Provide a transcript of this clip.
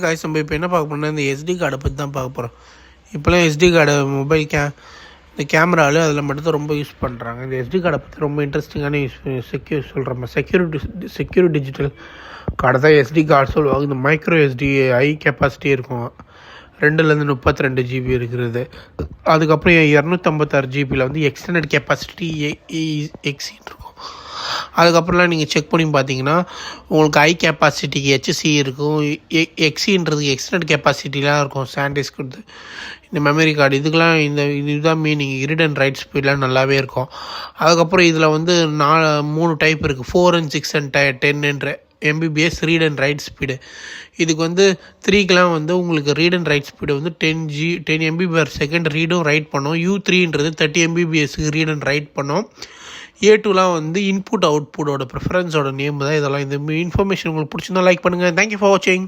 Guys நம்ம இப்போ என்ன பார்க்க போகிறோம்னா இந்த எஸ்டி கார்டை பற்றி தான் பார்க்க போகிறோம். இப்போலாம் எஸ்டி கார்டை மொபைல் இந்த கேமராவில் அதில் மட்டும் தான் ரொம்ப யூஸ் பண்ணுறாங்க. இந்த எஸ்டி கார்டை பற்றி ரொம்ப இன்ட்ரெஸ்டிங்கான செக்யூர் டிஜிட்டல் கார்டை தான் எஸ்டி கார்டு சொல்லுவாங்க. இந்த மைக்ரோ எஸ்டி ஹை கெப்பாசிட்டி இருக்கும், 2லேருந்து 32 GB இருக்கிறது. அதுக்கப்புறம் 256 GBயில் வந்து எக்ஸ்டெண்டட் கெப்பாசிட்டி எக்ஸின் இருக்கும். அதுக்கப்புறம்லாம் நீங்கள் செக் பண்ணி பார்த்தீங்கன்னா உங்களுக்கு ஹை கெப்பாசிட்டிக்கு ஹெச்சி இருக்கும், எக்ஸின்றதுக்கு எக்ஸ்டெண்டட் கெப்பாசிட்டிலாம் இருக்கும். சாண்டிஸ்க் கொடுத்து இந்த மெமரி கார்டு இதுக்கெலாம் இதுதான் மீனிங். ரீட் அண்ட் ரைட் ஸ்பீட்லாம் நல்லாவே இருக்கும். அதுக்கப்புறம் இதில் வந்து 3 டைப் இருக்குது, 4 and 6 and 10 Mbps read and right speed. இதுக்கு வந்து 3க்கெலாம் வந்து உங்களுக்கு ரீட் அண்ட் ரைட் ஸ்பீடு வந்து 10 MB/s ரீடும் ரைட் பண்ணும். U3ன்றது 30 MBPSக்கு ரீட் அண்ட் ரைட் பண்ணும். A2லாம் வந்து இன்புட் அவுட்புட்டோட ப்ரிஃபரன்ஸோட நேம் தான் இதெல்லாம். இந்த இன்ஃபர்மேஷன் உங்களுக்கு பிடிச்சிருந்தா லைக் பண்ணுங்கள். தேங்க்யூ ஃபார் வாட்சிங்.